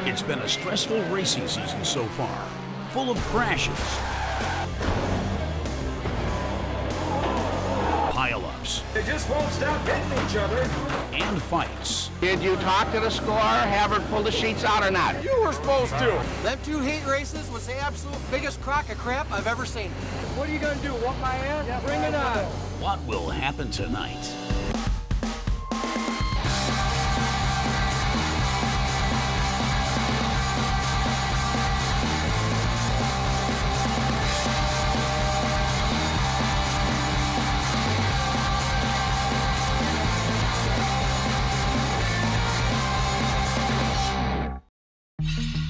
It's been a stressful racing season so far, full of crashes, pile-ups, They just won't stop hitting each other. and fights. Did you talk to the score, have her pull the sheets out or not? You were supposed to. Them two heat races was the absolute biggest crock of crap I've ever seen. What are you gonna do, whoop my ass? Yeah, bring it on. What will happen tonight?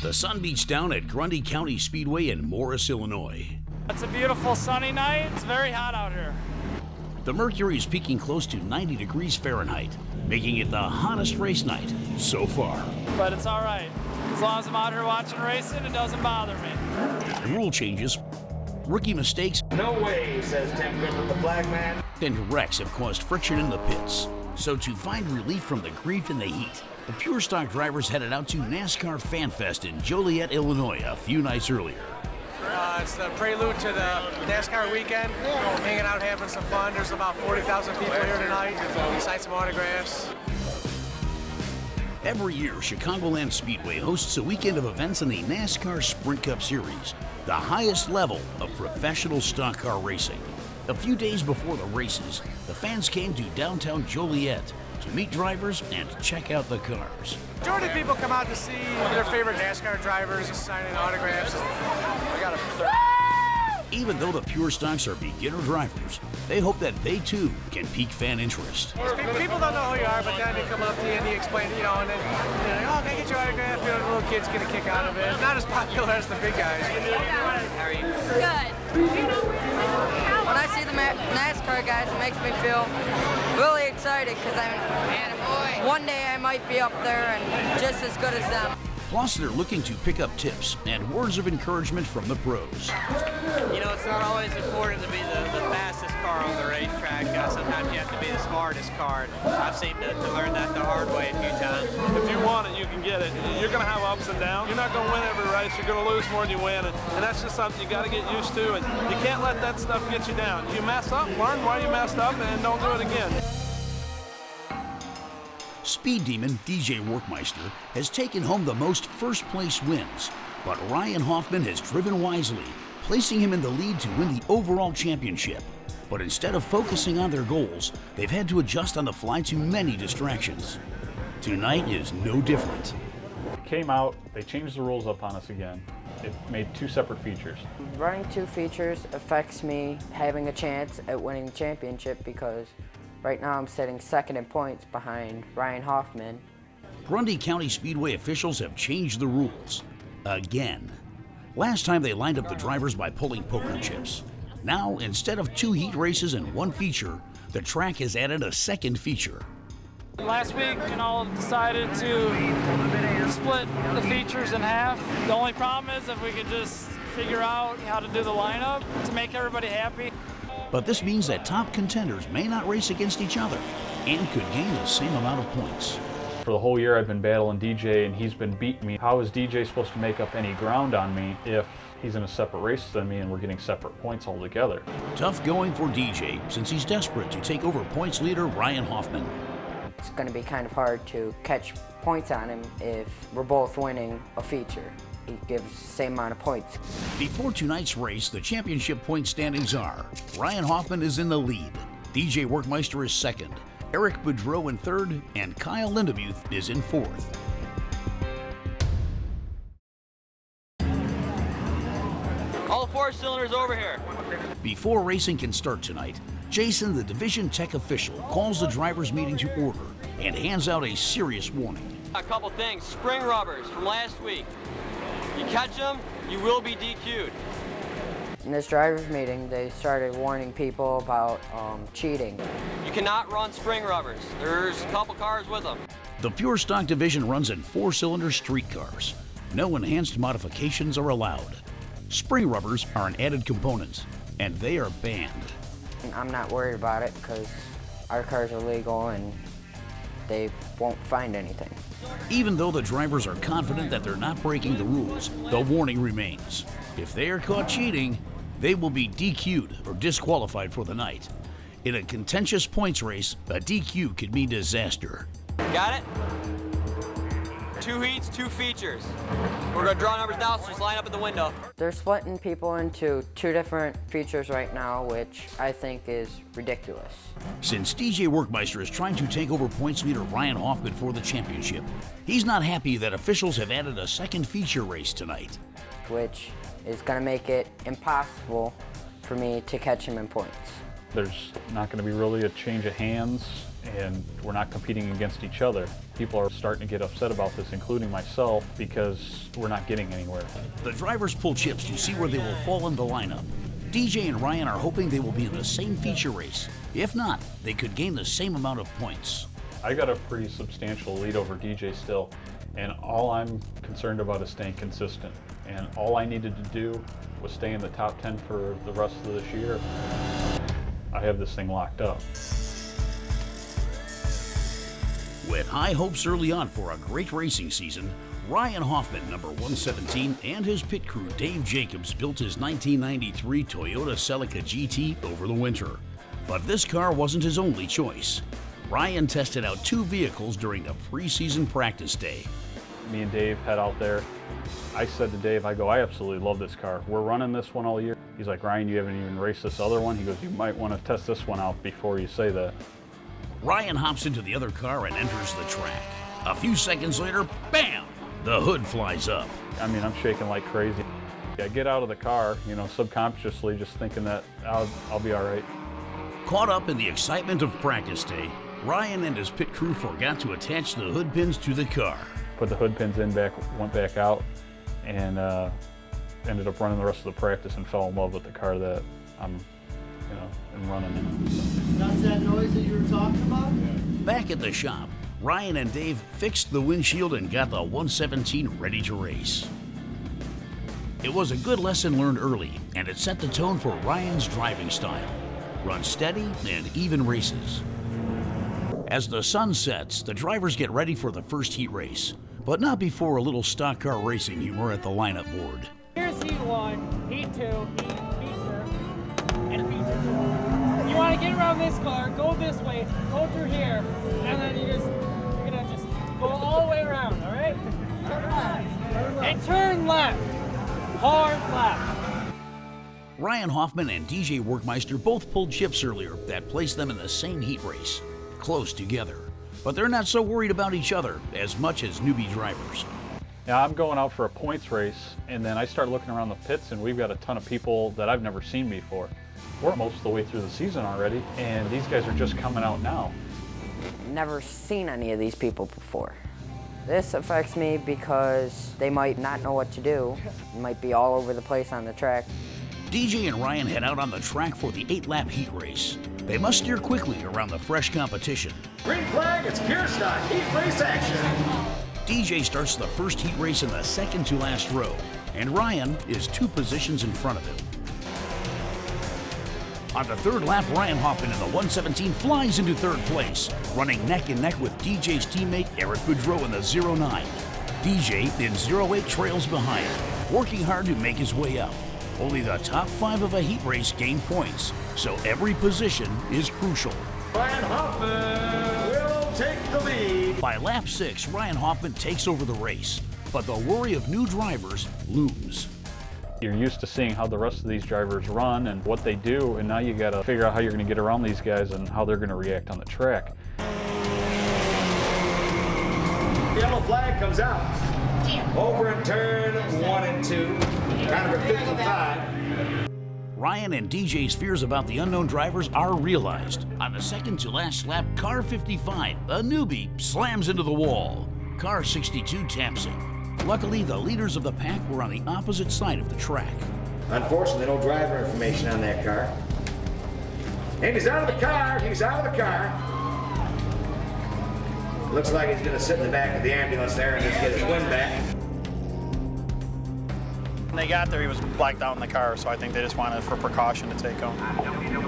The sun beats down at Grundy County Speedway in Morris, Illinois. It's a beautiful sunny night. It's very hot out here. The mercury is peaking close to 90 degrees Fahrenheit, making it the hottest race night so far. But it's all right. As long as I'm out here watching racing, it doesn't bother me. Rule changes, rookie mistakes, No way, says Tim Goodwin, the flag man. and wrecks have caused friction in the pits. So to find relief from the grief and the heat, the pure stock drivers headed out to Nascar Fan Fest in Joliet, Illinois a few nights earlier. It's the prelude to the NASCAR weekend. Hanging out, having some fun. There's about 40,000 people here tonight. We signed some autographs. Every year, Chicagoland Speedway hosts a weekend of events in the NASCAR Sprint Cup Series, the highest level of professional stock car racing. A few days before the races, the fans came to downtown Joliet to meet drivers and check out the cars. Majority of people come out to see their favorite NASCAR drivers, signing autographs. Even though the pure stocks are beginner drivers, they hope that they too can pique fan interest. People don't know who you are, but then they come up to you and you explain, and then they're like, oh, can I get your autograph? The little kids get a kick out of it. Not as popular as the big guys. How are you? Good. When I see the NASCAR guys, it makes me feel really excited because one day I might be up there and just as good as them. Plus, they're looking to pick up tips and words of encouragement from the pros. You know, it's not always important to be the fastest car on the racetrack. Sometimes you have to be the smartest car. I've seemed to learn that the hard way a few times. If you want it, you can get it. You're going to have ups and downs. You're not going to win every race. You're going to lose more than you win. And that's just something you got to get used to. And you can't let that stuff get you down. You mess up, learn why you messed up, and don't do it again. Speed Demon DJ Workmeister has taken home the most first-place wins, but Ryan Hoffman has driven wisely, placing him in the lead to win the overall championship. But instead of focusing on their goals, they've had to adjust on the fly to many distractions. Tonight is no different. Came out, they changed the rules up on us again. It made two separate features. Running two features affects me having a chance at winning the championship because right now I'm sitting second in points behind Ryan Hoffman. Grundy County Speedway officials have changed the rules again. Last time they lined up the drivers by pulling poker chips. Now, instead of two heat races and one feature, the track has added a second feature. Last week, decided to split the features in half. The only problem is if we could just figure out how to do the lineup to make everybody happy. But this means that top contenders may not race against each other and could gain the same amount of points. For the whole year I've been battling DJ and he's been beating me. How is DJ supposed to make up any ground on me if he's in a separate race than me and we're getting separate points altogether? Tough going for DJ since he's desperate to take over points leader Ryan Hoffman. It's going to be kind of hard to catch points on him if we're both winning a feature. He gives the same amount of points. Before tonight's race, the championship point standings are: Ryan Hoffman is in the lead, DJ Workmeister is second, Eric Boudreau in third, and Kyle Lindemuth is in fourth. All four cylinders over here. Before racing can start tonight, Jason, the division tech official, calls the drivers' meeting to order and hands out a serious warning. A couple things. Spring rubbers from last week. You catch them, you will be DQ'd. In this drivers' meeting, they started warning people about cheating. You cannot run spring rubbers. There's a couple cars with them. The Pure Stock division runs in four-cylinder street cars. No enhanced modifications are allowed. Spring rubbers are an added component, and they are banned. I'm not worried about it because our cars are legal and they won't find anything. Even though the drivers are confident that they're not breaking the rules, the warning remains. If they are caught cheating, they will be DQ'd or disqualified for the night. In a contentious points race, a DQ could mean disaster. Got it? 2 heats, 2 features. We're gonna draw numbers now, so just line up at the window. They're splitting people into 2 different features right now, which I think is ridiculous. Since DJ Workmeister is trying to take over points leader Ryan Hoffman for the championship, he's not happy that officials have added a second feature race tonight. Which is gonna make it impossible for me to catch him in points. There's not going to be really a change of hands, and we're not competing against each other. People are starting to get upset about this, including myself, because we're not getting anywhere. The drivers pull chips to see where they will fall in the lineup. DJ and Ryan are hoping they will be in the same feature race. If not, they could gain the same amount of points. I got a pretty substantial lead over DJ still, and all I'm concerned about is staying consistent. And all I needed to do was stay in the top 10 for the rest of this year. I have this thing locked up. With high hopes early on for a great racing season, Ryan Hoffman, number 117, and his pit crew Dave Jacobs built his 1993 Toyota Celica GT over the winter. But this car wasn't his only choice. Ryan tested out 2 vehicles during the preseason practice day. Me and Dave head out there. I said to Dave, I absolutely love this car. We're running this one all year. He's like, Ryan, you haven't even raced this other one? He goes, you might want to test this one out before you say that. Ryan hops into the other car and enters the track. A few seconds later, bam! The hood flies up. I mean, I'm shaking like crazy. I get out of the car, subconsciously just thinking that I'll be all right. Caught up in the excitement of practice day, Ryan and his pit crew forgot to attach the hood pins to the car. Put the hood pins in, went back out, and ended up running the rest of the practice and fell in love with the car that I'm running in. That's that noise that you were talking about? Back at the shop, Ryan and Dave fixed the windshield and got the 117 ready to race. It was a good lesson learned early, and it set the tone for Ryan's driving style. Run steady and even races. As the sun sets, the drivers get ready for the first heat race, but not before a little stock car racing humor at the lineup board. Here's heat 1, heat 2, heat feature, and a feature 2. You want to get around this car, go this way, go through here, and then you're gonna just go all the way around, all right? And turn left, hard left. Ryan Hoffman and DJ Workmeister both pulled chips earlier that placed them in the same heat race, close together. But they're not so worried about each other as much as newbie drivers. Now I'm going out for a points race, and then I start looking around the pits, and we've got a ton of people that I've never seen before. We're most of the way through the season already, and these guys are just coming out now. Never seen any of these people before. This affects me because they might not know what to do. They might be all over the place on the track. DJ and Ryan head out on the track for the 8-lap heat race. They must steer quickly around the fresh competition. Green flag, it's pure stock, heat race action. DJ starts the first heat race in the second to last row, and Ryan is 2 positions in front of him. On the 3rd lap, Ryan Hoffman in the 117 flies into 3rd place, running neck and neck with DJ's teammate Eric Boudreau in the 09. DJ in 08 trails behind, working hard to make his way up. Only the top 5 of a heat race gain points, so every position is crucial. Ryan Hoffman will take the lead. By lap 6, Ryan Hoffman takes over the race, but the worry of new drivers looms. You're used to seeing how the rest of these drivers run and what they do, and now you got to figure out how you're going to get around these guys and how they're going to react on the track. The yellow flag comes out. Over in turn 1 and 2, car number 55. Ryan and DJ's fears about the unknown drivers are realized. On the second to last lap, car 55, a newbie, slams into the wall. Car 62 taps him. Luckily, the leaders of the pack were on the opposite side of the track. Unfortunately, no driver information on that car. And he's out of the car. He's out of the car. Looks like he's going to sit in the back of the ambulance there and just get his wind back. When they got there, he was blacked out in the car, so I think they just wanted for precaution to take him.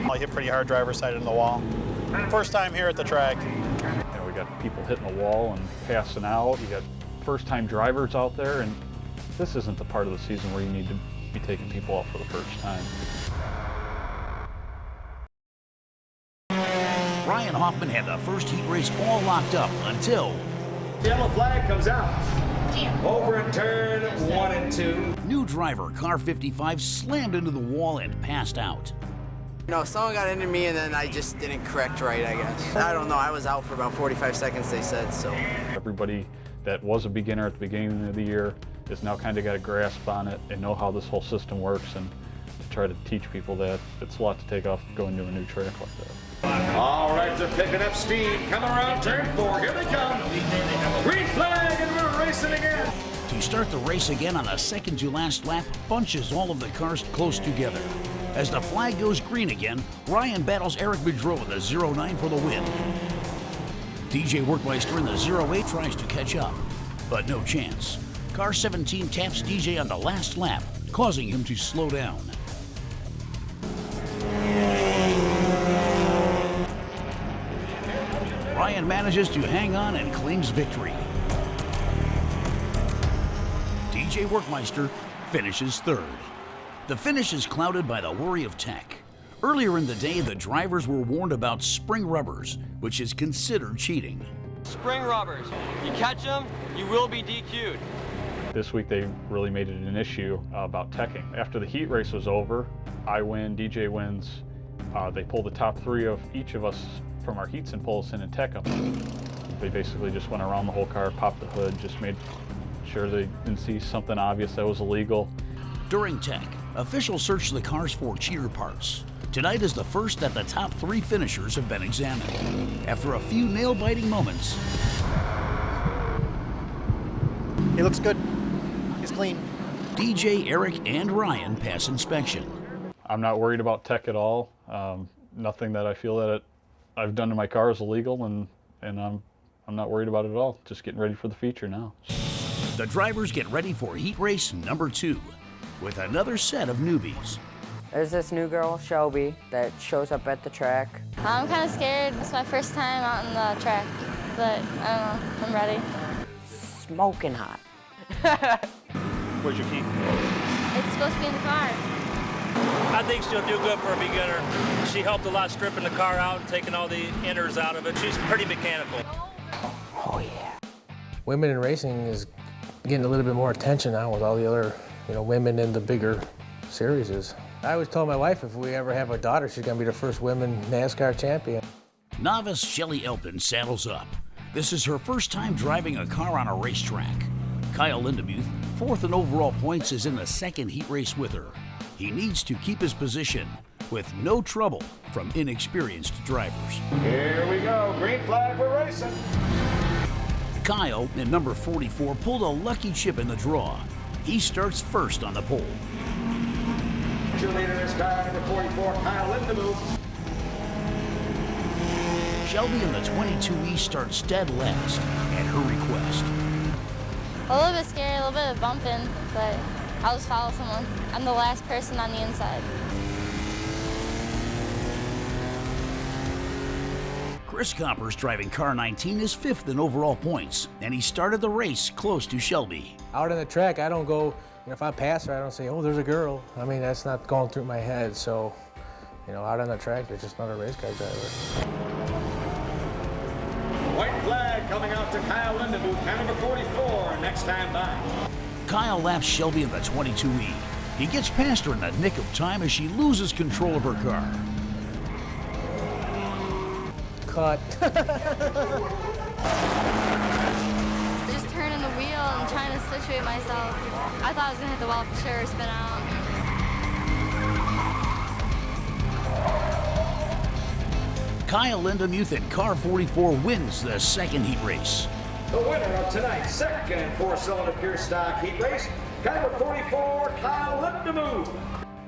He hit pretty hard driver's side into the wall. First time here at the track. We got people hitting the wall and passing out. You got first-time drivers out there, and this isn't the part of the season where you need to be taking people out for the first time. Ryan Hoffman had the first heat race all locked up until Yellow flag comes out. Over in turn 1 and 2. New driver, car 55, slammed into the wall and passed out. No, someone got into me and then I just didn't correct right, I guess. I don't know, I was out for about 45 seconds, they said, so. Everybody that was a beginner at the beginning of the year has now kind of got a grasp on it and know how this whole system works, and to try to teach people that it's a lot to take off going to a new track like that. All right, they're picking up steam. Coming around turn 4. Here they come. Green flag, and we're racing again. To start the race again on a second to last lap, bunches all of the cars close together. As the flag goes green again, Ryan battles Eric Boudreau with a 0-9 for the win. DJ Workmeister in the 0-8 tries to catch up, but no chance. Car 17 taps DJ on the last lap, causing him to slow down. Ryan manages to hang on and claims victory. DJ Workmeister finishes third. The finish is clouded by the worry of tech. Earlier in the day, the drivers were warned about spring rubbers, which is considered cheating. Spring rubbers. You catch them, you will be DQ'd. This week they really made it an issue about teching. After the heat race was over, I win, DJ wins. They pull the top 3 of each of us from our heats and pull us in and tech them. They basically just went around the whole car, popped the hood, just made sure they didn't see something obvious that was illegal. During tech, officials searched the cars for cheater parts. Tonight is the first that the top 3 finishers have been examined. After a few nail-biting moments, He looks good. He's clean. DJ, Eric, and Ryan pass inspection. I'm not worried about tech at all. Nothing that I feel that I've done to my car is illegal, and I'm not worried about it at all. Just getting ready for the feature now. The drivers get ready for heat race number 2 with another set of newbies. There's this new girl, Shelby, that shows up at the track. I'm kind of scared. It's my first time out on the track, but I don't know, I'm ready. Smoking hot. Where's your key? It's supposed to be in the car. I think she'll do good for a beginner. She helped a lot stripping the car out and taking all the inners out of it. She's pretty mechanical. Oh, yeah. Women in racing is getting a little bit more attention now with all the other, women in the bigger series. I always told my wife if we ever have a daughter, she's gonna be the first women NASCAR champion. Novice Shelly Elpin saddles up. This is her first time driving a car on a racetrack. Kyle Lindemuth, 4th in overall points, is in the second heat race with her. He needs to keep his position with no trouble from inexperienced drivers. Here we go. Green flag, we're racing. Kyle, in number 44, pulled a lucky chip in the draw. He starts first on the pole. Cheerleader is car number 44, Kyle Lindemuth. Shelby in the 22E starts dead last at her request. A little bit scary, a little bit of bumping, but I'll just follow someone. I'm the last person on the inside. Chris Coppers, driving car 19, is 5th in overall points, and he started the race close to Shelby. Out on the track, I don't go, if I pass her, I don't say, oh, there's a girl. I mean, that's not going through my head. So, out on the track, there's just another race car driver. White flag coming out to Kyle Lindemuth, car number 44, next time by. Kyle laps Shelby in the 22E. He gets past her in the nick of time as she loses control of her car. Cut. Just turning the wheel and trying to situate myself. I thought I was gonna hit the wall for sure, spin out. Kyle Lindemuth in car 44 wins the second heat race. The winner of tonight's second 4-cylinder pure stock heat race, car number 44, Kyle Lindemuth.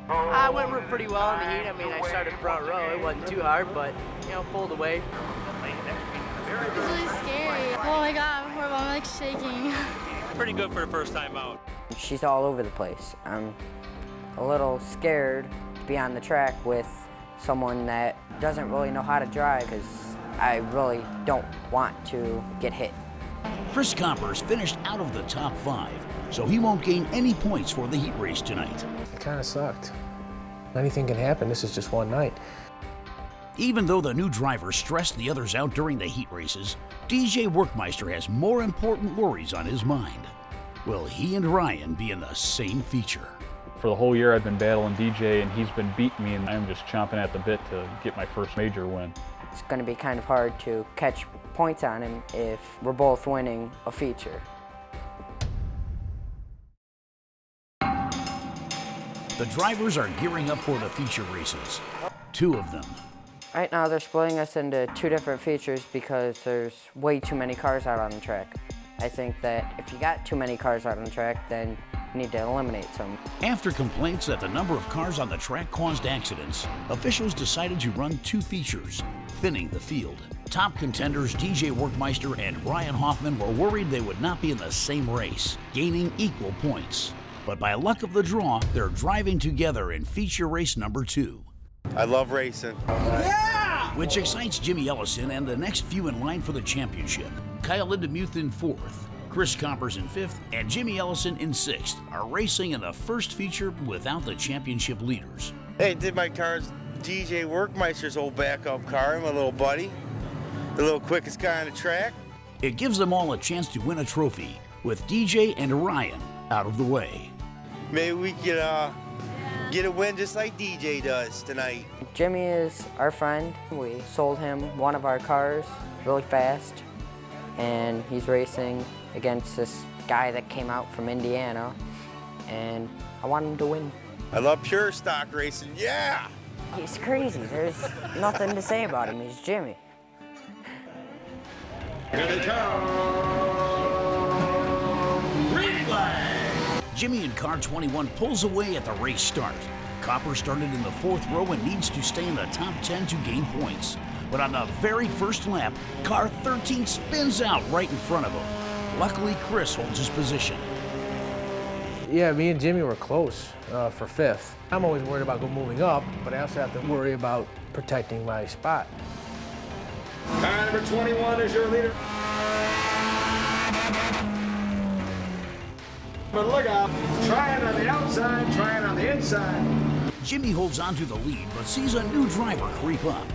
I went pretty well in the heat. I mean, I started front row. It wasn't too hard, but, pulled away. It's really scary. Oh my God, I'm horrible. I'm like shaking. Pretty good for the first time out. She's all over the place. I'm a little scared to be on the track with someone that doesn't really know how to drive, because I really don't want to get hit. Chris Coppers finished out of the top 5, so he won't gain any points for the heat race tonight. It kind of sucked. Anything can happen. This is just one night. Even though the new driver stressed the others out during the heat races, DJ Workmeister has more important worries on his mind. Will he and Ryan be in the same feature? For the whole year I've been battling DJ and he's been beating me, and I'm just chomping at the bit to get my first major win. It's going to be kind of hard to catch points on him if we're both winning a feature. The drivers are gearing up for the feature races. 2 of them. Right now they're splitting us into 2 different features because there's way too many cars out on the track. I think that if you got too many cars out on the track, then you need to eliminate some. After complaints that the number of cars on the track caused accidents, officials decided to run 2 features, thinning the field. Top contenders DJ Workmeister and Ryan Hoffman were worried they would not be in the same race, gaining equal points. But by luck of the draw, they're driving together in feature race number 2. I love racing. Yeah! Which excites Jimmy Ellison and the next few in line for the championship. Kyle Lindemuth in 4th, Chris Coppers in 5th, and Jimmy Ellison in 6th are racing in the first feature without the championship leaders. Hey, did my car's DJ Workmeister's old backup car, my little buddy. The little quickest guy on the track. It gives them all a chance to win a trophy, with DJ and Ryan out of the way. Maybe we could get a win just like DJ does tonight. Jimmy is our friend. We sold him one of our cars really fast, and he's racing against this guy that came out from Indiana, and I want him to win. I love pure stock racing, yeah! He's crazy. There's nothing to say about him. He's Jimmy. Here they come! Green flag! Jimmy in car 21 pulls away at the race start. Copper started in the 4th row and needs to stay in the top 10 to gain points. But on the very first lap, car 13 spins out right in front of him. Luckily, Chris holds his position. Yeah, me and Jimmy were close for 5th. I'm always worried about moving up, but I also have to worry about protecting my spot. Car number 21 is your leader. But look out, trying on the outside, trying on the inside. Jimmy holds on to the lead, but sees a new driver creep up.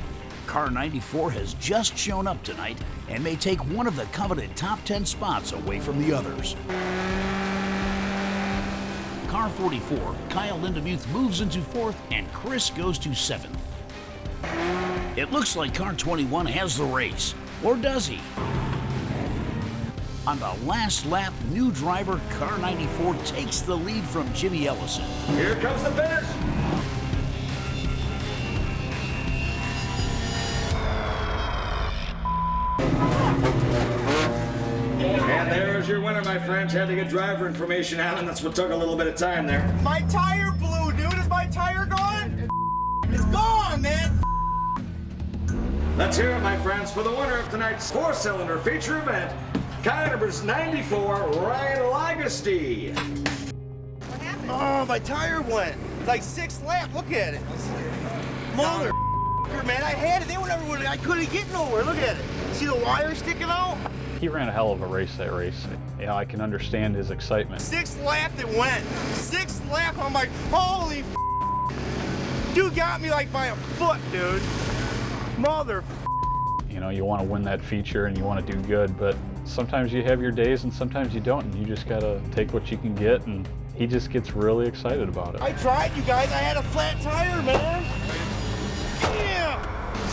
Car 94 has just shown up tonight and may take one of the coveted top 10 spots away from the others. Car 44, Kyle Lindemuth moves into 4th and Chris goes to 7th. It looks like car 21 has the race, or does he? On the last lap, new driver car 94 takes the lead from Jimmy Ellison. Here comes the finish. And there's your winner, my friends. Had to get driver information out, and that's what took a little bit of time there. My tire blew, dude. Is my tire gone? It's gone, man. Let's hear it, my friends, for the winner of tonight's 4-cylinder feature event, car number 94, Ryan Lagasty. Oh, my tire went. Like 6th lap. Look at it. Mother man, I had it. They were never. I couldn't get nowhere. Look at it. See the wire sticking out? He ran a hell of a race, that race. You know, I can understand his excitement. 6th lap it went. 6th lap, I'm like, holy dude got me like by a foot, dude. Mother. You know, you want to win that feature and you want to do good, but sometimes you have your days and sometimes you don't, and you just got to take what you can get, and he just gets really excited about it. I tried, you guys. I had a flat tire, man. Yeah.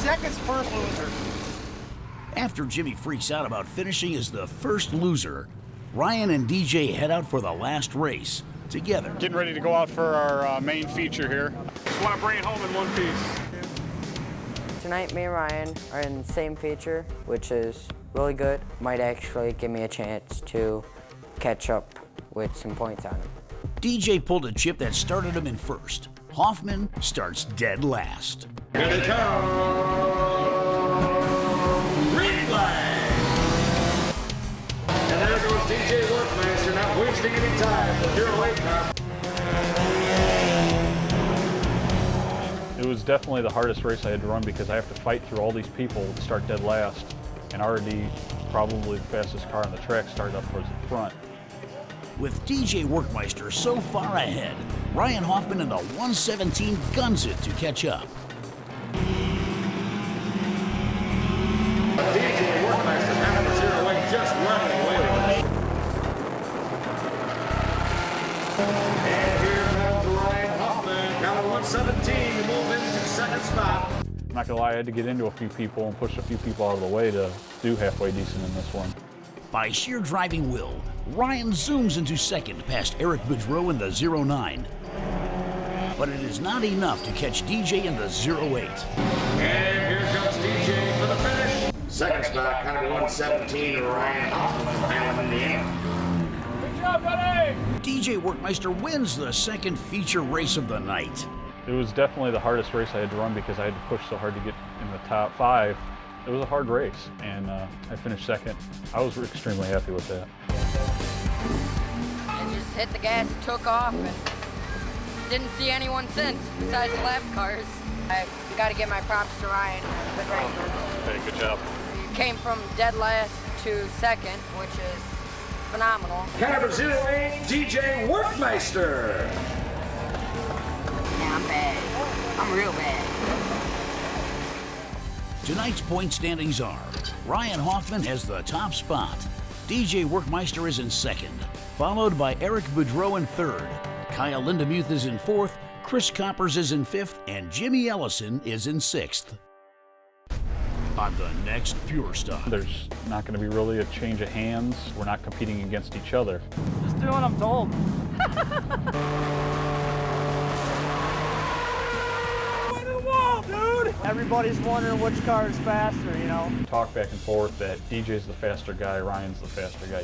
2nd's first loser. After Jimmy freaks out about finishing as the first loser, Ryan and DJ head out for the last race together. Getting ready to go out for our main feature here. Just want to bring it home in one piece. Tonight, me and Ryan are in the same feature, which is really good. Might actually give me a chance to catch up with some points on him. DJ pulled a chip that started him in 1st. Hoffman starts dead last. Here they come! Green flag! And there goes DJ Workmeister, not wasting any time, but you're late now. It was definitely the hardest race I had to run because I have to fight through all these people to start dead last, and already probably the fastest car on the track started up towards the front. With DJ Workmeister so far ahead, Ryan Hoffman in the 117 guns it to catch up. DJ Workmeister having a 0-8 just running away. And here comes Ryan Hoffman. Now at 117 to move into second spot. I'm not gonna lie, I had to get into a few people and push a few people out of the way to do halfway decent in this one. By sheer driving will, Ryan zooms into second past Eric Boudreau in the 09. But it is not enough to catch DJ in the 08. And here comes DJ for the finish. Second spot, kind of 117, Ryan Hoffman from Allen, Indiana. Good job, buddy! DJ Workmeister wins the second feature race of the night. It was definitely the hardest race I had to run because I had to push so hard to get in the top 5. It was a hard race, and I finished second. I was extremely happy with that. I just hit the gas, took off, and didn't see anyone since, besides the lap cars. I got to give my props to Ryan. Good race. Hey, good job. He came from dead last to second, which is phenomenal. Caliber 08, DJ Workmeister. Yeah, I'm bad. I'm real bad. Tonight's point standings are: Ryan Hoffman has the top spot, DJ Workmeister is in second, followed by Eric Boudreau in third, Kyle Lindemuth is in fourth, Chris Coppers is in fifth, and Jimmy Ellison is in sixth. On the next Pure Stuff, there's not going to be really a change of hands. We're not competing against each other. Just do what I'm told. Dude! Everybody's wondering which car is faster, you know? Talk back and forth that DJ's the faster guy, Ryan's the faster guy.